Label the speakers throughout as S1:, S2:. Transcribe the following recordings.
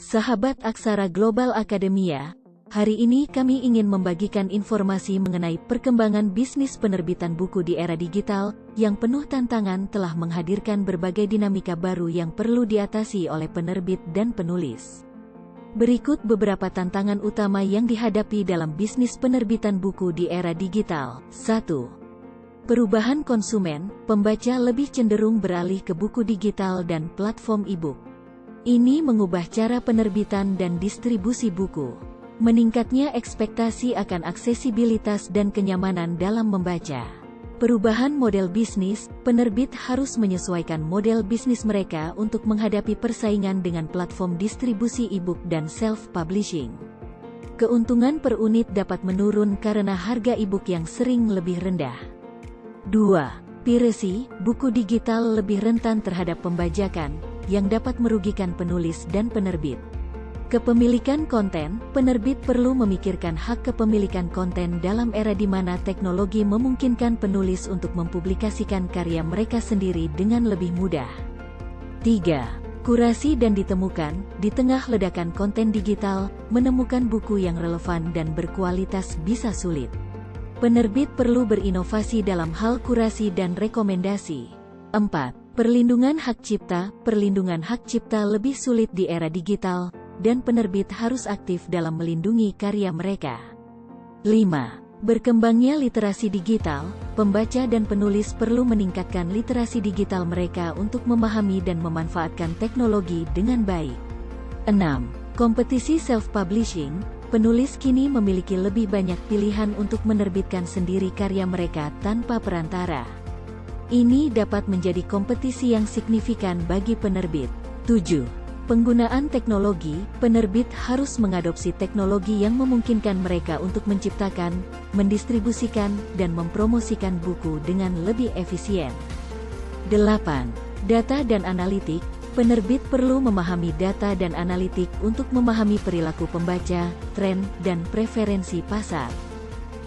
S1: Sahabat Aksara Global Akademia, hari ini kami ingin membagikan informasi mengenai perkembangan bisnis penerbitan buku di era digital, yang penuh tantangan telah menghadirkan berbagai dinamika baru yang perlu diatasi oleh penerbit dan penulis. Berikut beberapa tantangan utama yang dihadapi dalam bisnis penerbitan buku di era digital. 1. Perubahan konsumen, pembaca lebih cenderung beralih ke buku digital dan platform e-book. Ini mengubah cara penerbitan dan distribusi buku. Meningkatnya ekspektasi akan aksesibilitas dan kenyamanan dalam membaca. Perubahan model bisnis, penerbit harus menyesuaikan model bisnis mereka untuk menghadapi persaingan dengan platform distribusi e-book dan self-publishing. Keuntungan per unit dapat menurun karena harga e-book yang sering lebih rendah. 2. Piracy, buku digital lebih rentan terhadap pembajakan, yang dapat merugikan penulis dan penerbit. Kepemilikan konten, penerbit perlu memikirkan hak kepemilikan konten dalam era di mana teknologi memungkinkan penulis untuk mempublikasikan karya mereka sendiri dengan lebih mudah. 3. Kurasi dan ditemukan, di tengah ledakan konten digital, menemukan buku yang relevan dan berkualitas bisa sulit. Penerbit perlu berinovasi dalam hal kurasi dan rekomendasi. 4. Perlindungan hak cipta, perlindungan hak cipta lebih sulit di era digital, dan penerbit harus aktif dalam melindungi karya mereka. 5. Berkembangnya literasi digital, pembaca dan penulis perlu meningkatkan literasi digital mereka untuk memahami dan memanfaatkan teknologi dengan baik. 6. Kompetisi self-publishing, penulis kini memiliki lebih banyak pilihan untuk menerbitkan sendiri karya mereka tanpa perantara. Ini dapat menjadi kompetisi yang signifikan bagi penerbit. 7. Penggunaan teknologi, penerbit harus mengadopsi teknologi yang memungkinkan mereka untuk menciptakan, mendistribusikan, dan mempromosikan buku dengan lebih efisien. 8. Data dan analitik, penerbit perlu memahami data dan analitik untuk memahami perilaku pembaca, tren, dan preferensi pasar.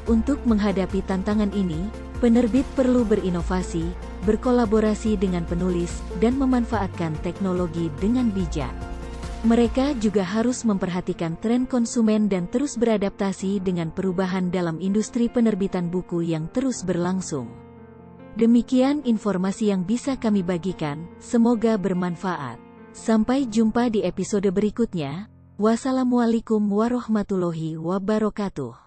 S1: Untuk menghadapi tantangan ini, penerbit perlu berinovasi, berkolaborasi dengan penulis, dan memanfaatkan teknologi dengan bijak. Mereka juga harus memperhatikan tren konsumen dan terus beradaptasi dengan perubahan dalam industri penerbitan buku yang terus berlangsung. Demikian informasi yang bisa kami bagikan, semoga bermanfaat. Sampai jumpa di episode berikutnya. Wassalamualaikum warahmatullahi wabarakatuh.